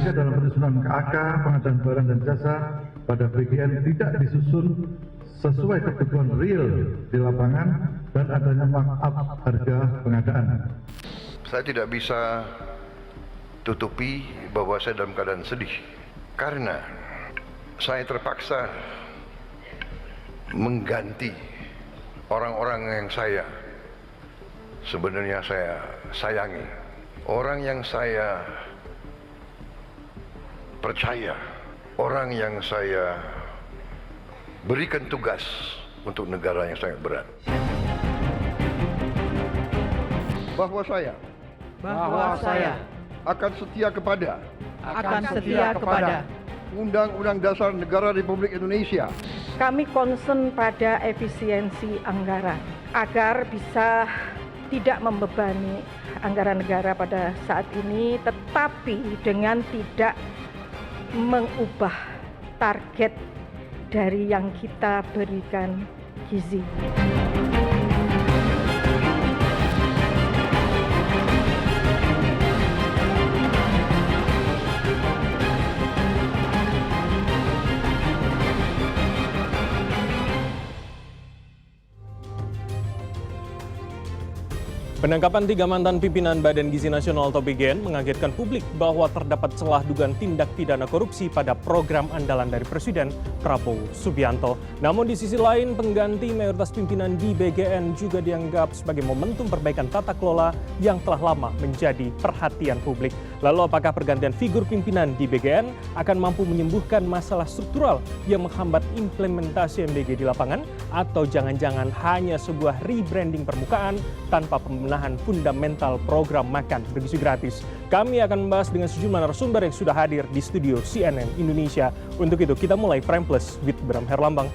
Indonesia dalam penyusunan KAK, pengadaan barang dan jasa pada BGN tidak disusun sesuai kebutuhan real di lapangan dan adanya markup harga pengadaan. Saya tidak bisa tutupi bahwa saya dalam keadaan sedih karena saya terpaksa mengganti orang-orang yang sebenarnya saya sayangi, orang yang saya percaya, orang yang saya berikan tugas untuk negara yang sangat berat. Bahwa saya akan setia kepada Undang-Undang Dasar Negara Republik Indonesia. Kami concern pada efisiensi anggaran agar bisa tidak membebani anggaran negara pada saat ini, tetapi dengan tidak mengubah target dari yang kita berikan gizi. Penangkapan 3 mantan pimpinan Badan Gizi Nasional atau BGN mengagetkan publik bahwa terdapat celah dugaan tindak pidana korupsi pada program andalan dari Presiden Prabowo Subianto. Namun di sisi lain, pengganti mayoritas pimpinan di BGN juga dianggap sebagai momentum perbaikan tata kelola yang telah lama menjadi perhatian publik. Lalu apakah pergantian figur pimpinan di BGN akan mampu menyembuhkan masalah struktural yang menghambat implementasi MBG di lapangan? Atau jangan-jangan hanya sebuah rebranding permukaan tanpa pembenahan fundamental program makan bergizi gratis? Kami akan membahas dengan sejumlah narasumber yang sudah hadir di studio CNN Indonesia. Untuk itu kita mulai Prime Plus with Bram Herlambang.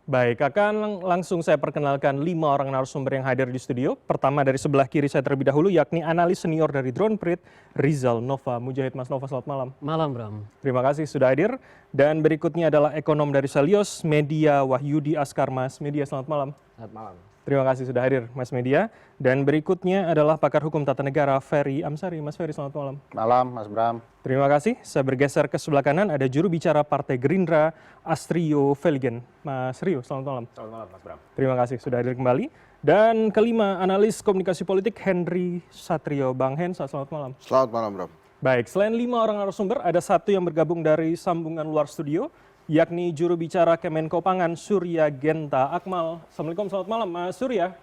Baik, akan langsung saya perkenalkan 5 orang narasumber yang hadir di studio. Pertama dari sebelah kiri saya terlebih dahulu, yakni analis senior dari Droneprit, Rizal Nova Mujahid. Mas Nova, selamat malam. Malam, Bram. Terima kasih sudah hadir. Dan berikutnya adalah ekonom dari Selios, Media Wahyudi Askar. Mas Media, selamat malam. Selamat malam. Terima kasih sudah hadir, Mas Media. Dan berikutnya adalah pakar hukum tata negara, Ferry Amsari. Mas Ferry, selamat malam. Malam, Mas Bram. Terima kasih. Saya bergeser ke sebelah kanan, ada juru bicara Partai Gerindra, Astrio Veligen. Mas Rio, selamat malam. Selamat malam, Mas Bram. Terima kasih sudah hadir kembali. Dan kelima, analis komunikasi politik Henry Satrio. Bang Hen, selamat malam. Selamat malam, Bram. Baik, selain 5 orang narasumber, ada satu yang bergabung dari sambungan luar studio, yakni juru bicara Kemenko Pangan, Surya Genta Akmal. Assalamualaikum, selamat malam, Mas Surya.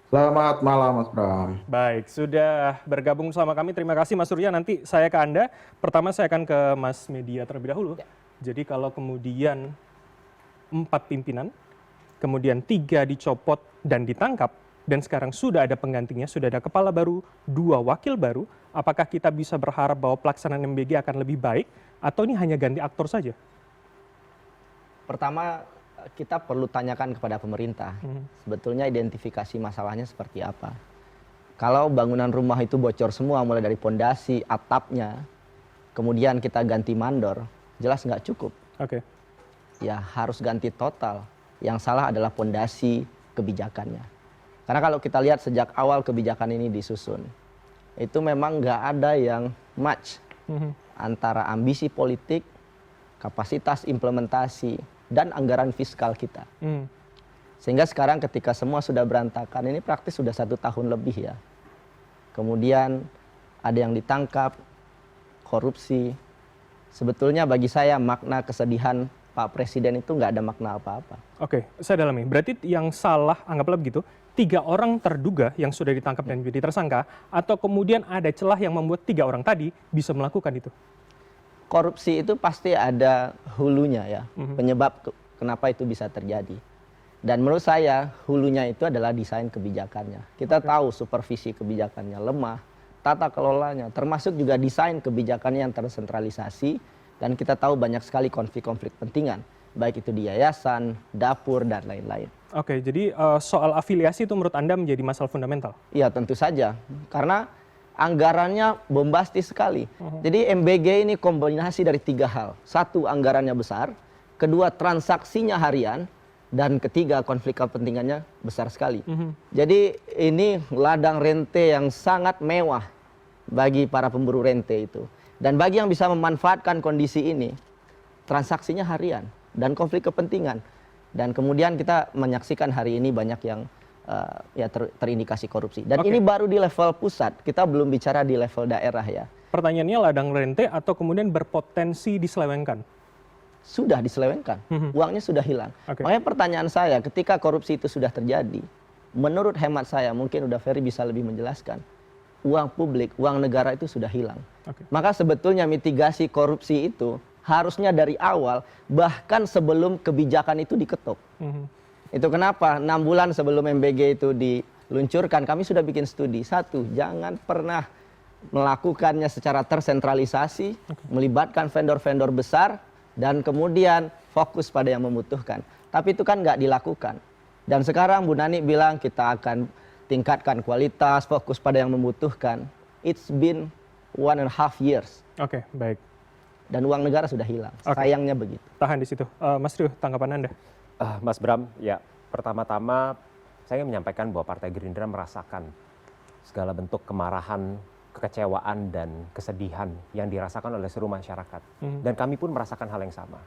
Selamat malam, Mas Bram. Baik, sudah bergabung bersama kami. Terima kasih, Mas Surya. Nanti saya ke Anda. Pertama saya akan ke Mas Media terlebih dahulu. Jadi kalau kemudian 4 pimpinan, kemudian 3 dicopot dan ditangkap, dan sekarang sudah ada penggantinya, sudah ada kepala baru, 2 wakil baru, apakah kita bisa berharap bahwa pelaksanaan MBG akan lebih baik, atau ini hanya ganti aktor saja? Pertama, kita perlu tanyakan kepada pemerintah, sebetulnya identifikasi masalahnya seperti apa. Kalau bangunan rumah itu bocor semua, mulai dari pondasi, atapnya, kemudian kita ganti mandor, jelas nggak cukup. Oke. Ya harus ganti total. Yang salah adalah pondasi kebijakannya. Karena kalau kita lihat sejak awal kebijakan ini disusun, itu memang nggak ada yang match antara ambisi politik, kapasitas implementasi, dan anggaran fiskal kita. Sehingga sekarang ketika semua sudah berantakan, ini praktis sudah 1 tahun lebih ya. Kemudian ada yang ditangkap, korupsi. Sebetulnya bagi saya makna kesedihan Pak Presiden itu nggak ada makna apa-apa. Oke, saya dalami. Berarti yang salah, anggaplah begitu, 3 orang terduga yang sudah ditangkap dan jadi tersangka, atau kemudian ada celah yang membuat 3 orang tadi bisa melakukan itu? Korupsi itu pasti ada hulunya ya, penyebab kenapa itu bisa terjadi. Dan menurut saya hulunya itu adalah desain kebijakannya. Kita tahu supervisi kebijakannya lemah, tata kelolanya, termasuk juga desain kebijakannya yang tersentralisasi, dan kita tahu banyak sekali konflik-konflik pentingan, baik itu di yayasan, dapur, dan lain-lain. Oke, jadi soal afiliasi itu menurut Anda menjadi masalah fundamental? Iya tentu saja, karena anggarannya bombastis sekali. Jadi MBG ini kombinasi dari 3 hal. 1, anggarannya besar. 2, transaksinya harian. Dan 3, konflik kepentingannya besar sekali. Jadi ini ladang rente yang sangat mewah bagi para pemburu rente itu. Dan bagi yang bisa memanfaatkan kondisi ini, transaksinya harian dan konflik kepentingan. Dan kemudian kita menyaksikan hari ini banyak yang terindikasi korupsi. Dan ini baru di level pusat, kita belum bicara di level daerah ya. Pertanyaannya ladang rente atau kemudian berpotensi diselewengkan? Sudah diselewengkan, uangnya sudah hilang. Makanya pertanyaan saya, ketika korupsi itu sudah terjadi, menurut hemat saya, mungkin udah Ferry bisa lebih menjelaskan, uang publik, uang negara itu sudah hilang. Maka sebetulnya mitigasi korupsi itu harusnya dari awal, bahkan sebelum kebijakan itu diketok. Itu kenapa 6 bulan sebelum MBG itu diluncurkan, kami sudah bikin studi. 1, jangan pernah melakukannya secara tersentralisasi, melibatkan vendor-vendor besar, dan kemudian fokus pada yang membutuhkan. Tapi itu kan nggak dilakukan. Dan sekarang Bu Nani bilang kita akan tingkatkan kualitas, fokus pada yang membutuhkan. It's been 1.5 years. Oke, baik. Dan uang negara sudah hilang. Sayangnya begitu. Tahan di situ. Mas Rio, tanggapan Anda? Mas Bram, ya pertama-tama saya ingin menyampaikan bahwa Partai Gerindra merasakan segala bentuk kemarahan, kekecewaan dan kesedihan yang dirasakan oleh seluruh masyarakat. Dan kami pun merasakan hal yang sama.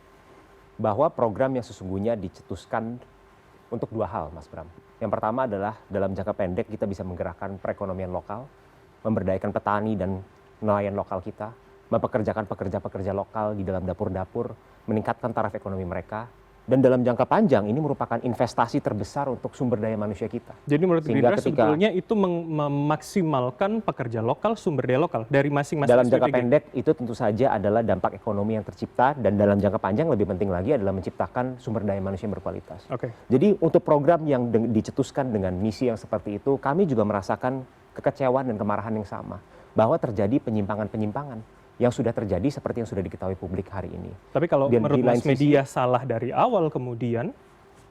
Bahwa program yang sesungguhnya dicetuskan untuk 2 hal, Mas Bram. Yang pertama adalah dalam jangka pendek kita bisa menggerakkan perekonomian lokal, memberdayakan petani dan nelayan lokal kita, mempekerjakan pekerja-pekerja lokal di dalam dapur-dapur, meningkatkan taraf ekonomi mereka. Dan dalam jangka panjang ini merupakan investasi terbesar untuk sumber daya manusia kita. Jadi menurut Gerindra sebetulnya itu memaksimalkan pekerja lokal, sumber daya lokal dari masing-masing. Dalam jangka pendek itu tentu saja adalah dampak ekonomi yang tercipta, dan dalam jangka panjang lebih penting lagi adalah menciptakan sumber daya manusia yang berkualitas. Jadi untuk program yang dicetuskan dengan misi yang seperti itu, kami juga merasakan kekecewaan dan kemarahan yang sama. Bahwa terjadi penyimpangan-penyimpangan yang sudah terjadi seperti yang sudah diketahui publik hari ini. Tapi kalau menurut Mas Media salah dari awal kemudian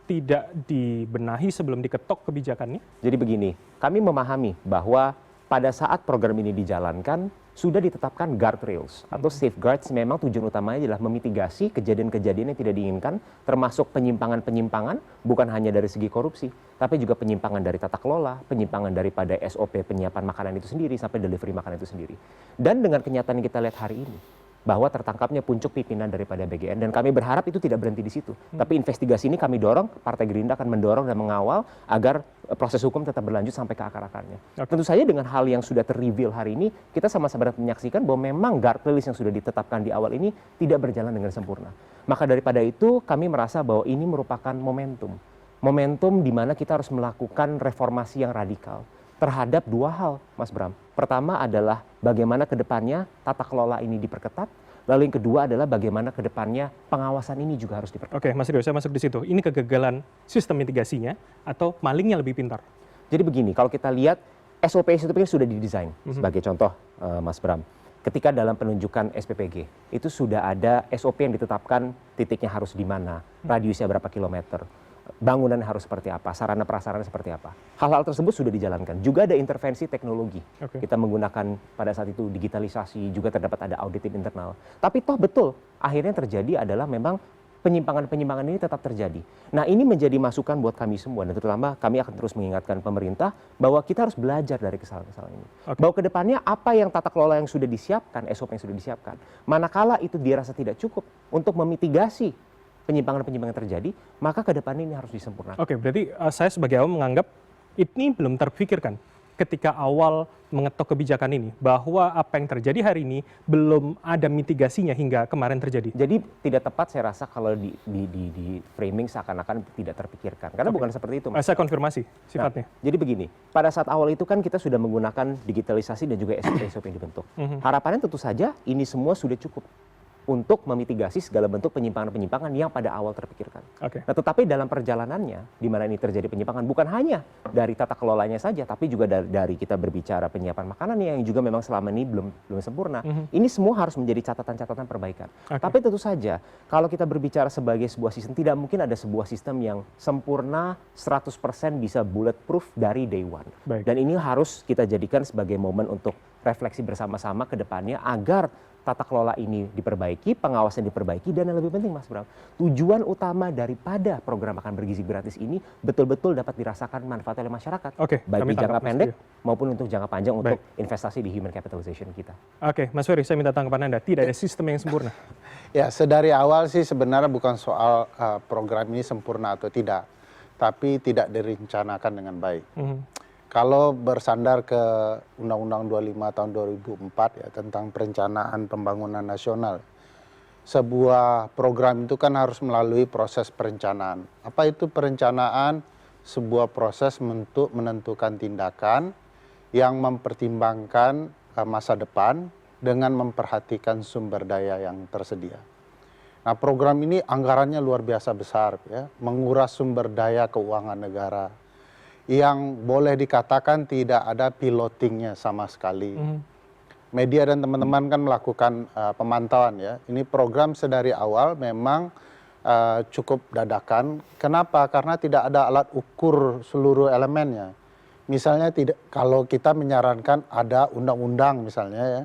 tidak dibenahi sebelum diketok kebijakannya? Jadi begini, kami memahami bahwa pada saat program ini dijalankan sudah ditetapkan guardrails atau safeguards. Memang tujuan utamanya adalah memitigasi kejadian-kejadian yang tidak diinginkan, termasuk penyimpangan-penyimpangan bukan hanya dari segi korupsi, tapi juga penyimpangan dari tata kelola, penyimpangan daripada SOP penyiapan makanan itu sendiri sampai delivery makanan itu sendiri. Dan dengan kenyataan yang kita lihat hari ini, bahwa tertangkapnya puncuk pimpinan daripada BGN, dan kami berharap itu tidak berhenti di situ. Tapi investigasi ini kami dorong, Partai Gerindra akan mendorong dan mengawal agar proses hukum tetap berlanjut sampai ke akar-akarnya. Tentu saja dengan hal yang sudah ter-reveal hari ini, kita sama-sama menyaksikan bahwa memang guardrails yang sudah ditetapkan di awal ini tidak berjalan dengan sempurna. Maka daripada itu kami merasa bahwa ini merupakan momentum. Momentum di mana kita harus melakukan reformasi yang radikal terhadap 2 hal, Mas Bram. Pertama adalah bagaimana ke depannya tata kelola ini diperketat, lalu yang kedua adalah bagaimana ke depannya pengawasan ini juga harus diperketat. Oke, Mas Rio, saya masuk di situ. Ini kegagalan sistem mitigasinya atau malingnya lebih pintar? Jadi begini, kalau kita lihat SOP sudah didesain. Sebagai contoh, Mas Bram, ketika dalam penunjukan SPPG, itu sudah ada SOP yang ditetapkan titiknya harus di mana, radiusnya berapa kilometer, bangunan harus seperti apa, sarana prasarana seperti apa. Hal-hal tersebut sudah dijalankan. Juga ada intervensi teknologi. Kita menggunakan pada saat itu digitalisasi, juga terdapat ada auditin internal. Tapi toh betul, akhirnya terjadi adalah memang penyimpangan-penyimpangan ini tetap terjadi. Nah, ini menjadi masukan buat kami semua, dan terutama kami akan terus mengingatkan pemerintah bahwa kita harus belajar dari kesalahan-kesalahan ini. Bahwa ke depannya apa yang tata kelola yang sudah disiapkan, SOP yang sudah disiapkan, manakala itu dirasa tidak cukup untuk memitigasi penyimpangan-penyimpangan terjadi, maka ke depan ini harus disempurnakan. Oke, berarti saya sebagai awam menganggap ini belum terpikirkan ketika awal mengetok kebijakan ini, bahwa apa yang terjadi hari ini belum ada mitigasinya hingga kemarin terjadi. Jadi tidak tepat saya rasa kalau di framing seakan-akan tidak terpikirkan, karena bukan seperti itu. Saya konfirmasi sifatnya. Nah, jadi begini, pada saat awal itu kan kita sudah menggunakan digitalisasi dan juga SOP yang dibentuk. Harapannya tentu saja ini semua sudah cukup untuk memitigasi segala bentuk penyimpangan-penyimpangan yang pada awal terpikirkan. Nah, tetapi dalam perjalanannya, di mana ini terjadi penyimpangan, bukan hanya dari tata kelolanya saja, tapi juga dari kita berbicara penyiapan makanan yang juga memang selama ini belum sempurna. Ini semua harus menjadi catatan-catatan perbaikan. Tapi tentu saja, kalau kita berbicara sebagai sebuah sistem, tidak mungkin ada sebuah sistem yang sempurna 100% bisa bulletproof dari day one. Dan ini harus kita jadikan sebagai momen untuk refleksi bersama-sama ke depannya agar tata kelola ini diperbaiki, pengawasan diperbaiki, dan yang lebih penting Mas Bram, tujuan utama daripada program makan bergizi gratis ini betul-betul dapat dirasakan manfaat oleh masyarakat. Oke, baik kami di jangka tangkap, Mas pendek Tio. maupun untuk jangka panjang untuk investasi di human capitalization kita. Oke, Mas Ferry, saya minta tanggapan Anda. Tidak ada sistem yang sempurna. Ya, sedari awal sih sebenarnya bukan soal program ini sempurna atau tidak, tapi tidak direncanakan dengan baik. Kalau bersandar ke Undang-Undang 25 tahun 2004 ya tentang perencanaan pembangunan nasional, sebuah program itu kan harus melalui proses perencanaan. Apa itu perencanaan? Sebuah proses untuk menentukan tindakan yang mempertimbangkan masa depan dengan memperhatikan sumber daya yang tersedia. Nah, program ini anggarannya luar biasa besar ya, menguras sumber daya keuangan negara yang boleh dikatakan tidak ada pilotingnya sama sekali. Media dan teman-teman kan melakukan pemantauan ya. Ini program sedari awal memang cukup dadakan. Kenapa? Karena tidak ada alat ukur seluruh elemennya. Misalnya kalau kita menyarankan ada undang-undang misalnya ya,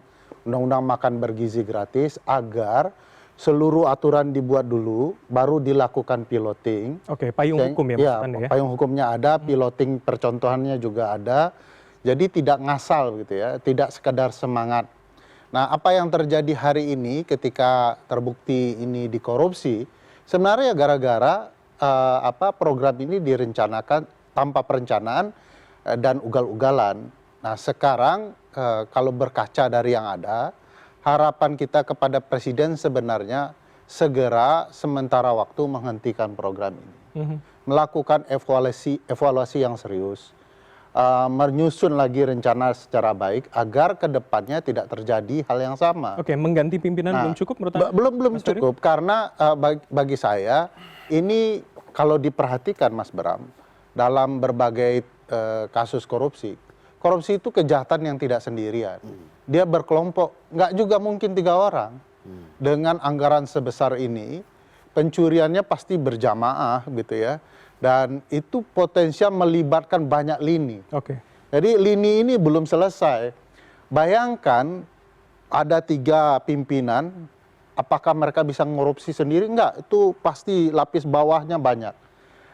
undang-undang makan bergizi gratis agar seluruh aturan dibuat dulu, baru dilakukan piloting. Oke, payung hukum ya maksud Anda ya? Payung hukumnya ada, piloting percontohannya juga ada. Jadi tidak ngasal gitu ya, tidak sekedar semangat. Nah, apa yang terjadi hari ini ketika terbukti ini dikorupsi, sebenarnya gara-gara program ini direncanakan tanpa perencanaan dan ugal-ugalan. Nah, sekarang kalau berkaca dari yang ada, harapan kita kepada Presiden sebenarnya segera sementara waktu menghentikan program ini. Melakukan evaluasi yang serius, menyusun lagi rencana secara baik agar ke depannya tidak terjadi hal yang sama. Oke, mengganti pimpinan belum cukup menurut Anda? Belum cukup, karena bagi saya ini kalau diperhatikan Mas Bram, dalam berbagai kasus korupsi itu kejahatan yang tidak sendirian. Dia berkelompok, nggak juga mungkin 3 orang. Dengan anggaran sebesar ini, pencuriannya pasti berjamaah gitu ya. Dan itu potensial melibatkan banyak lini. Oke. Jadi lini ini belum selesai. Bayangkan ada 3 pimpinan, apakah mereka bisa ngorupsi sendiri? Enggak, itu pasti lapis bawahnya banyak.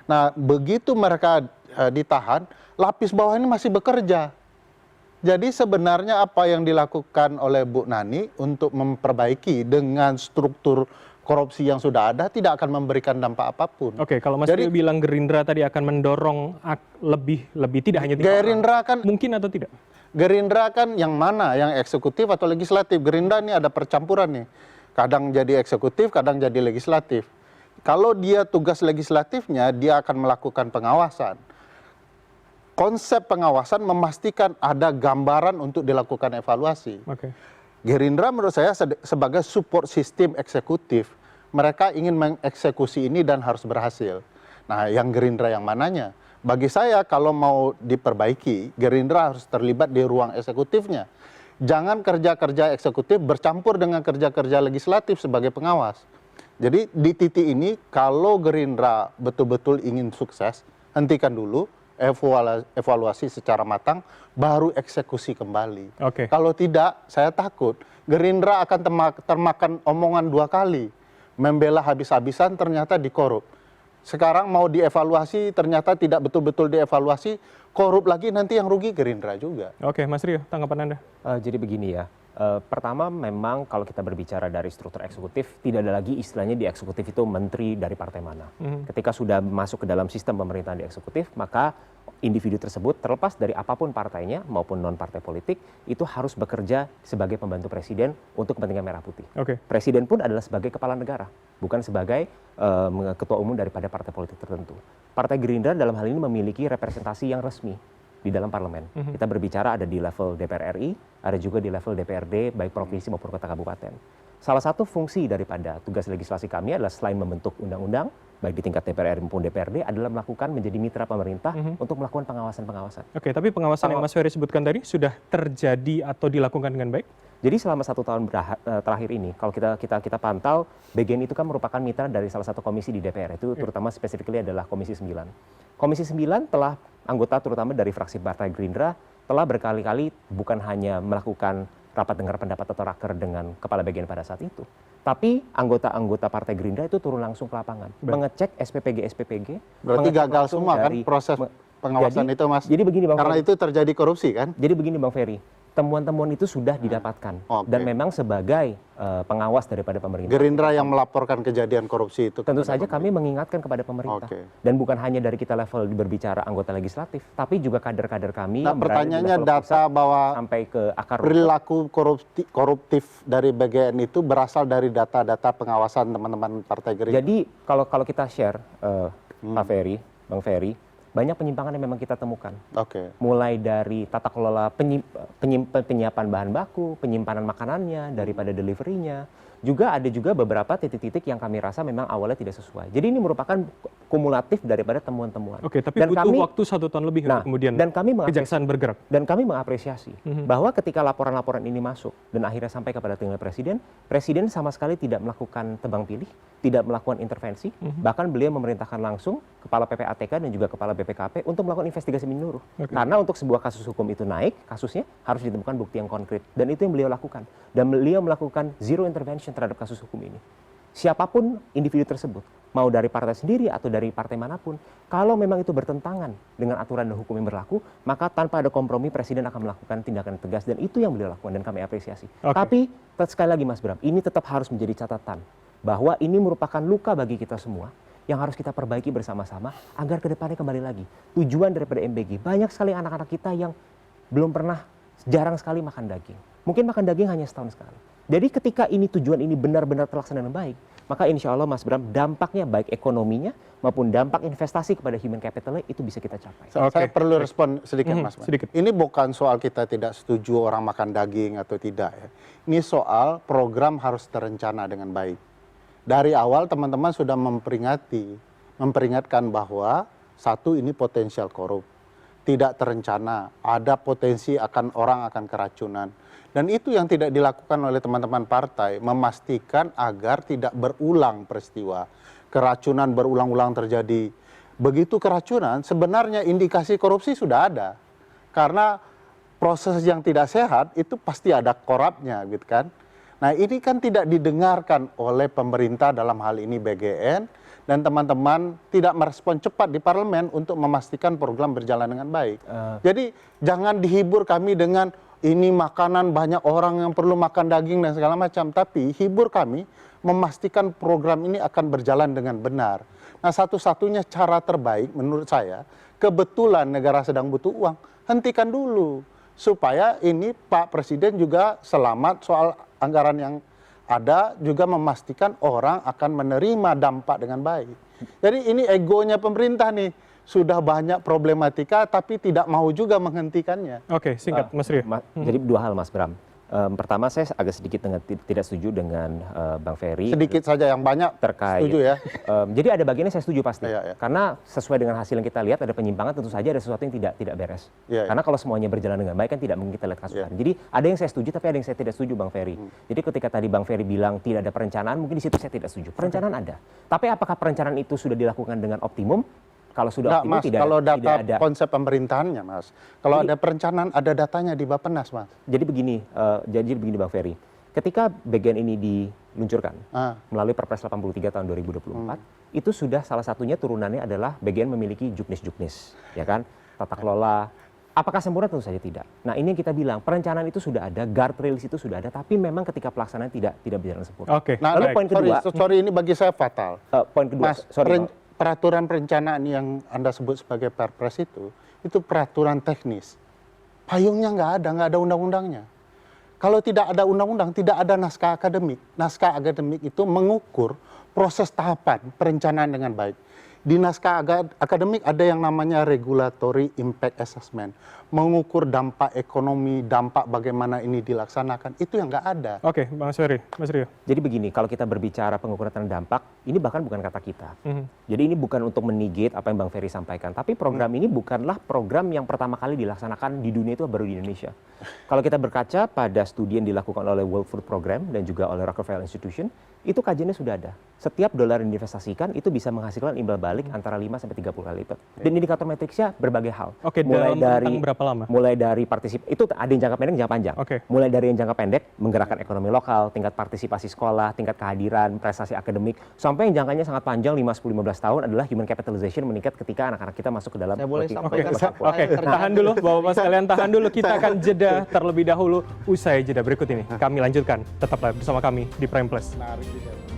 Nah, begitu mereka ditahan, lapis bawah ini masih bekerja. Jadi sebenarnya apa yang dilakukan oleh Bu Nani untuk memperbaiki dengan struktur korupsi yang sudah ada tidak akan memberikan dampak apapun. Oke, kalau Mas Rio bilang Gerindra tadi akan mendorong lebih tidak hanya 3 Gerindra orang. Kan mungkin atau tidak? Gerindra kan yang mana? Yang eksekutif atau legislatif? Gerindra ini ada percampuran nih. Kadang jadi eksekutif, kadang jadi legislatif. Kalau dia tugas legislatifnya, dia akan melakukan pengawasan. Konsep pengawasan memastikan ada gambaran untuk dilakukan evaluasi. Oke. Gerindra menurut saya sebagai support sistem eksekutif, mereka ingin mengeksekusi ini dan harus berhasil. Nah, yang Gerindra yang mananya? Bagi saya kalau mau diperbaiki, Gerindra harus terlibat di ruang eksekutifnya. Jangan kerja-kerja eksekutif bercampur dengan kerja-kerja legislatif sebagai pengawas. Jadi di titik ini kalau Gerindra betul-betul ingin sukses, hentikan dulu, evaluasi secara matang, baru eksekusi kembali. Oke. Kalau tidak, saya takut Gerindra akan termakan omongan 2 kali. Membela habis-habisan ternyata dikorup. Sekarang mau dievaluasi ternyata tidak betul-betul dievaluasi, korup lagi nanti yang rugi Gerindra juga. Oke, Mas Rio, tanggapan Anda? Jadi begini ya. Pertama memang kalau kita berbicara dari struktur eksekutif, tidak ada lagi istilahnya di eksekutif itu menteri dari partai mana. Ketika sudah masuk ke dalam sistem pemerintahan di eksekutif, maka individu tersebut terlepas dari apapun partainya maupun non partai politik, itu harus bekerja sebagai pembantu presiden untuk kepentingan merah putih. Oke. Presiden pun adalah sebagai kepala negara, bukan sebagai ketua umum daripada partai politik tertentu. Partai Gerindra dalam hal ini memiliki representasi yang resmi di dalam parlemen. Kita berbicara ada di level DPR RI, ada juga di level DPRD, baik provinsi maupun kota kabupaten. Salah satu fungsi daripada tugas legislasi kami adalah selain membentuk undang-undang, baik di tingkat DPR RI maupun DPRD, adalah melakukan menjadi mitra pemerintah untuk melakukan pengawasan-pengawasan. Oke, tapi pengawasan yang Mas Ferry sebutkan tadi sudah terjadi atau dilakukan dengan baik? Jadi selama 1 tahun terakhir ini, kalau kita pantau, BGN itu kan merupakan mitra dari salah satu komisi di DPR, itu terutama spesifiknya adalah Komisi 9. Komisi 9 telah anggota terutama dari fraksi Partai Gerindra telah berkali-kali bukan hanya melakukan rapat dengar pendapat atau raker dengan kepala bagian pada saat itu, tapi anggota-anggota Partai Gerindra itu turun langsung ke lapangan, mengecek SPPG. Berarti gagal semua kan proses pengawasan itu, Mas? Jadi begini, Bang Karena Ferry. itu terjadi korupsi kan? Jadi begini, Bang Ferry. Temuan-temuan itu sudah didapatkan dan memang sebagai pengawas daripada pemerintah. Gerindra yang melaporkan kejadian korupsi itu. Tentu saja kami mengingatkan kepada pemerintah dan bukan hanya dari kita level berbicara anggota legislatif, tapi juga kader-kader kami. Nah, pertanyaannya data bahwa sampai ke akar perilaku koruptif dari BGN itu berasal dari data-data pengawasan teman-teman Partai Gerindra. Jadi kalau kita share, Pak Ferry, Bang Ferry, banyak penyimpangan yang memang kita temukan. Mulai dari tata kelola penyiapan bahan baku, penyimpanan makanannya, daripada deliverynya. Juga ada beberapa titik-titik yang kami rasa memang awalnya tidak sesuai. Jadi ini merupakan kumulatif daripada temuan-temuan. Oke, tapi butuh waktu 1 tahun lebih kemudian kejaksaan bergerak. Dan kami mengapresiasi bahwa ketika laporan-laporan ini masuk dan akhirnya sampai kepada telinga Presiden, Presiden sama sekali tidak melakukan tebang pilih, tidak melakukan intervensi, bahkan beliau memerintahkan langsung Kepala PPATK dan juga Kepala BPKP untuk melakukan investigasi menyeluruh. Karena untuk sebuah kasus hukum itu naik, kasusnya harus ditemukan bukti yang konkret. Dan itu yang beliau lakukan. Dan beliau melakukan zero intervention terhadap kasus hukum ini. Siapapun individu tersebut, mau dari partai sendiri atau dari partai manapun, kalau memang itu bertentangan dengan aturan dan hukum yang berlaku, maka tanpa ada kompromi Presiden akan melakukan tindakan tegas dan itu yang beliau lakukan dan kami apresiasi. Tapi sekali lagi Mas Bram, ini tetap harus menjadi catatan bahwa ini merupakan luka bagi kita semua yang harus kita perbaiki bersama-sama agar kedepannya kembali lagi. Tujuan daripada MBG, banyak sekali anak-anak kita yang belum pernah, jarang sekali makan daging. Mungkin makan daging hanya setahun sekali. Jadi ketika ini tujuan ini benar-benar terlaksana dengan baik, maka insya Allah Mas Bram, dampaknya baik ekonominya maupun dampak investasi kepada human capitalnya itu bisa kita capai. Saya perlu respon sedikit Mas. Sedikit. Ini bukan soal kita tidak setuju orang makan daging atau tidak ya. Ini soal program harus terencana dengan baik. Dari awal teman-teman sudah memperingatkan bahwa satu ini potensial korup, tidak terencana, ada potensi orang akan keracunan. Dan itu yang tidak dilakukan oleh teman-teman partai, memastikan agar tidak berulang peristiwa. Keracunan berulang-ulang terjadi. Begitu keracunan, sebenarnya indikasi korupsi sudah ada. Karena proses yang tidak sehat itu pasti ada korupnya gitu kan. Nah ini kan tidak didengarkan oleh pemerintah dalam hal ini BGN dan teman-teman tidak merespon cepat di parlemen untuk memastikan program berjalan dengan baik. Jadi jangan dihibur kami dengan ini makanan banyak orang yang perlu makan daging dan segala macam. Tapi hibur kami memastikan program ini akan berjalan dengan benar. Nah satu-satunya cara terbaik menurut saya, kebetulan negara sedang butuh uang, hentikan dulu. Supaya ini Pak Presiden juga selamat soal anggaran yang ada, juga memastikan orang akan menerima dampak dengan baik. Jadi ini egonya pemerintah nih, sudah banyak problematika tapi tidak mau juga menghentikannya. Oke, singkat Mas Rio. Jadi 2 hal Mas Bram. Pertama saya agak sedikit tidak setuju dengan Bang Ferry. Sedikit saja, yang banyak terkait. Setuju ya. Jadi ada bagiannya saya setuju pasti. Karena sesuai dengan hasil yang kita lihat ada penyimpangan, tentu saja ada sesuatu yang tidak beres. Karena kalau semuanya berjalan dengan baik kan tidak mungkin kita lihat kasus lain. Jadi ada yang saya setuju tapi ada yang saya tidak setuju Bang Ferry. Jadi ketika tadi Bang Ferry bilang tidak ada perencanaan, mungkin di situ saya tidak setuju. Perencanaan ada. Tapi apakah perencanaan itu sudah dilakukan dengan optimum? Kalau sudah optimum Mas, kalau data konsep pemerintahannya Mas, kalau ada perencanaan ada datanya di Bappenas Mas. Jadi begini Bang Ferry, ketika BGN ini diluncurkan melalui Perpres 83 tahun 2024, itu sudah salah satunya turunannya adalah BGN memiliki juknis, ya kan, tata kelola. Apakah sempurna? Tentu saja tidak. Nah ini yang kita bilang, perencanaan itu sudah ada, guardrails itu sudah ada, tapi memang ketika pelaksanaan tidak berjalan sempurna. Nah, lalu poin kedua, sorry ini bagi saya fatal. Poin kedua, Mas, peraturan perencanaan yang Anda sebut sebagai Perpres itu peraturan teknis. Payungnya nggak ada undang-undangnya. Kalau tidak ada undang-undang, tidak ada naskah akademik. Naskah akademik itu mengukur proses tahapan perencanaan dengan baik. Di naskah akademik ada yang namanya regulatory impact assessment. Mengukur dampak ekonomi, dampak bagaimana ini dilaksanakan. Itu yang nggak ada. Oke, Mas Rio. Jadi begini, kalau kita berbicara pengukuran dampak, ini bahkan bukan kata kita. Jadi ini bukan untuk menegate apa yang Bang Ferry sampaikan. Tapi program ini bukanlah program yang pertama kali dilaksanakan di dunia, itu baru di Indonesia. Kalau kita berkaca pada studi yang dilakukan oleh World Food Program dan juga oleh Rockefeller Institution, Itu kajiannya sudah ada. Setiap dolar yang diinvestasikan itu bisa menghasilkan imbal balik antara 5 sampai 30 kali lipat. Dan indikator matriksnya berbagai hal. Oke, dalam rentang berapa lama? Mulai dari itu ada yang jangka pendek, jangka panjang. Oke. Mulai dari yang jangka pendek menggerakkan ekonomi lokal, tingkat partisipasi sekolah, tingkat kehadiran, prestasi akademik, sampai yang jangkanya sangat panjang 5, 10, 15 tahun adalah human capitalization meningkat ketika anak-anak kita masuk ke dalam Saya boleh sampaikan Oke, tahan dulu Bapak-Bapak sekalian, tahan dulu. Kita akan jeda terlebih dahulu. Usai jeda berikut ini kami lanjutkan. Tetaplah bersama kami di Prime Plus. Menarik juga.